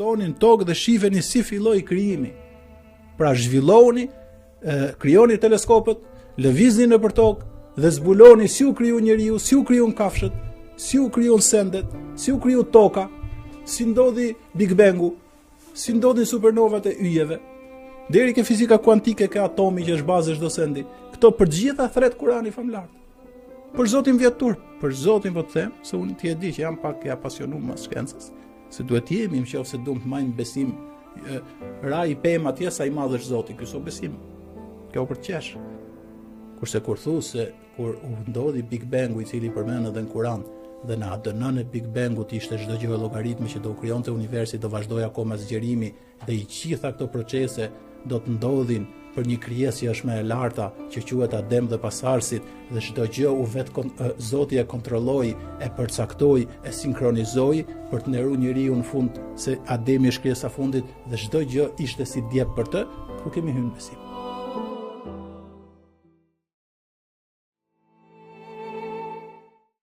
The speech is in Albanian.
stoni në tokë dhe shifeni si filloi krijimi. Pra zhvillohuni, krijoni teleskopët, lëvizni nëpër tokë dhe zbuloni si u kriju njeriu, si u krijuan kafshët, si u krijuan sendet, si u kriju toka, si ndodhi Big Bangu, si ndodhin supernovat e yjeve, deri ke fizika kuantike, ke atomi që është bazë e çdo sendi. Këto për gjitha thret Kurani famlar. Për Zotin vjetur, për Zotin po të them, se unë ti e di që jam pak e apasionuar me shkencës, se duhet të jemi nëse duam të majmë besim, rai pem atje sa i madh është Zoti, ky so besim. Kjo për të qesh. Kurse kur thu se kur u ndodhi Big Bangu, i cili përmendet edhe në Kur'an, dhe në ADN-n e Big Bangut ishte çdo gjë llogaritme që do krijonte universi, do vazhdoi akoma zgjerimi dhe i gjitha këto procese do të ndodhin për një krijesë që është më e larta, që quhet Adem dhe pasardhësit, dhe çdo gjë u Zoti e kontrolloi, e përcaktoi, e sinkronizoi për të nderuar njeriu në fund, se Ademi është krijesa fundit dhe çdo gjë ishte si djep për të, ku kemi hyrë në besim.